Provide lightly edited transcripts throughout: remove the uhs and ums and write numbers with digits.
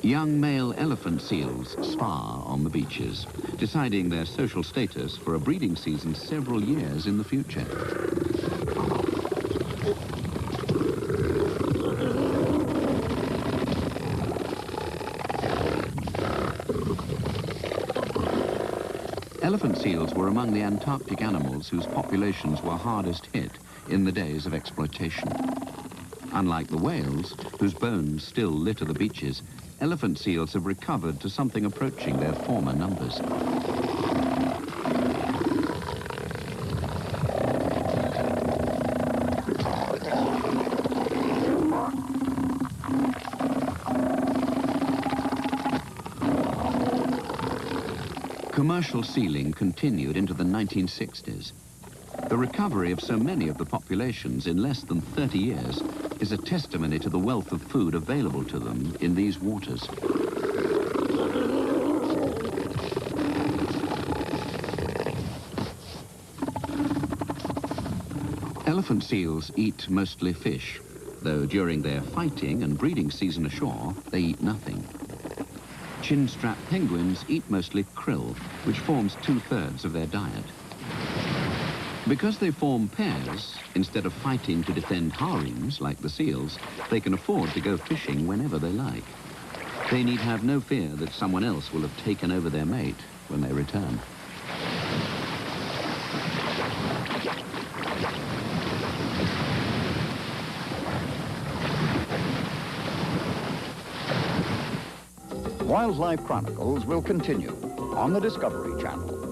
Young male elephant seals spar on the beaches, deciding their social status for a breeding season several years in the future. Elephant seals were among the Antarctic animals whose populations were hardest hit in the days of exploitation. Unlike the whales, whose bones still litter the beaches, elephant seals have recovered to something approaching their former numbers. Commercial sealing continued into the 1960s. The recovery of so many of the populations in less than 30 years is a testimony to the wealth of food available to them in these waters. Elephant seals eat mostly fish, though during their fighting and breeding season ashore, they eat nothing. Chin-strap penguins eat mostly krill, which forms 2/3 of their diet. Because they form pairs, instead of fighting to defend harems like the seals, they can afford to go fishing whenever they like. They need have no fear that someone else will have taken over their mate when they return. Wildlife Chronicles will continue on the Discovery Channel.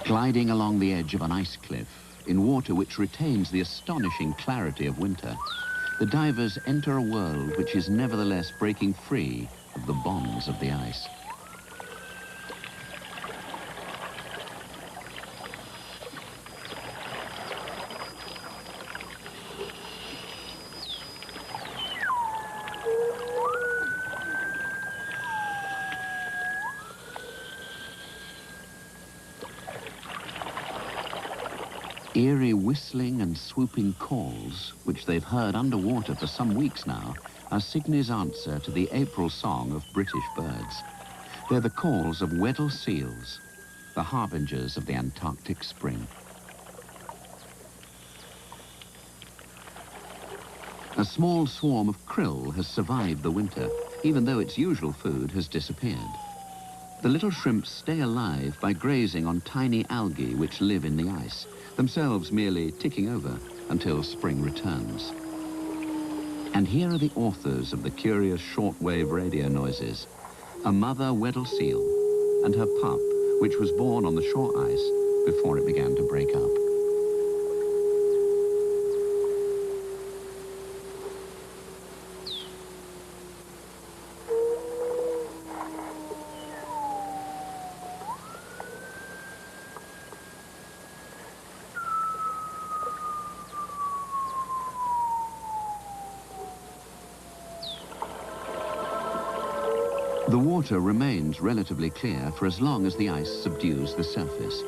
Gliding along the edge of an ice cliff, in water which retains the astonishing clarity of winter, the divers enter a world which is nevertheless breaking free of the bonds of the ice. Eerie whistling and swooping calls, which they've heard underwater for some weeks now, are Sydney's answer to the April song of British birds. They're the calls of Weddell seals, the harbingers of the Antarctic spring. A small swarm of krill has survived the winter, even though its usual food has disappeared. The little shrimps stay alive by grazing on tiny algae which live in the ice, themselves merely ticking over until spring returns. And here are the authors of the curious shortwave radio noises, a mother Weddell seal and her pup, which was born on the shore ice before it began to break up. The water remains relatively clear for as long as the ice subdues the surface.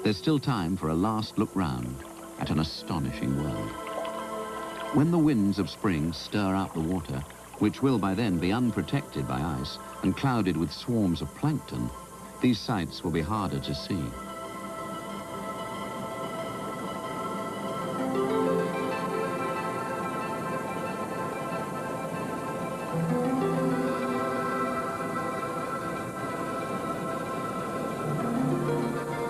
There's still time for a last look round at an astonishing world. When the winds of spring stir out the water, which will by then be unprotected by ice and clouded with swarms of plankton, these sights will be harder to see.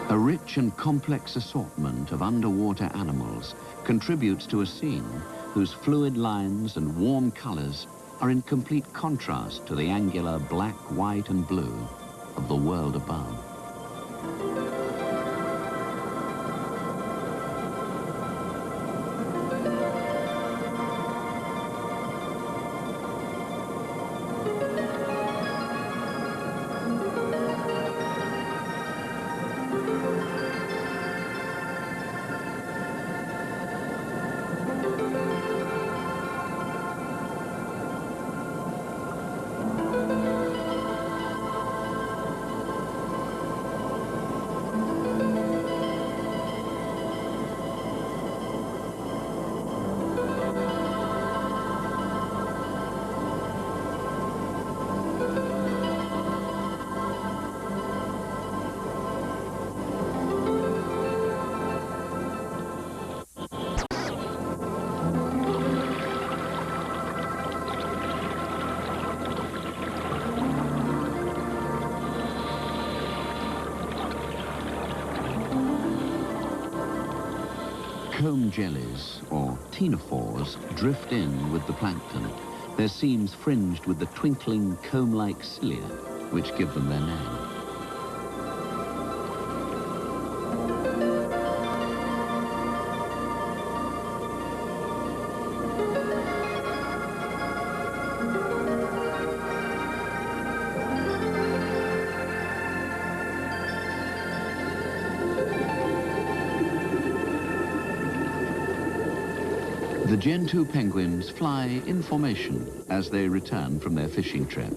A rich and complex assortment of underwater animals contributes to a scene whose fluid lines and warm colors are in complete contrast to the angular black, white, and blue of the world above. Comb jellies, or ctenophores, drift in with the plankton, their seams fringed with the twinkling comb-like cilia, which give them their name. The Gentoo penguins fly in formation as they return from their fishing trip.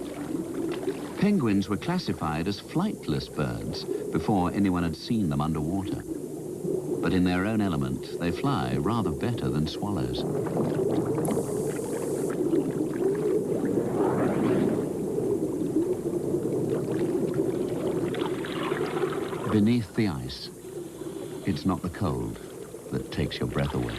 Penguins were classified as flightless birds before anyone had seen them underwater. But in their own element, they fly rather better than swallows. Beneath the ice, it's not the cold that takes your breath away.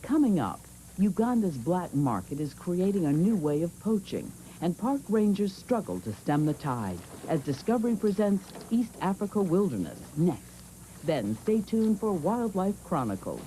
Coming up, Uganda's black market is creating a new way of poaching, and park rangers struggle to stem the tide as Discovery presents East Africa Wilderness next. Then stay tuned for Wildlife Chronicles.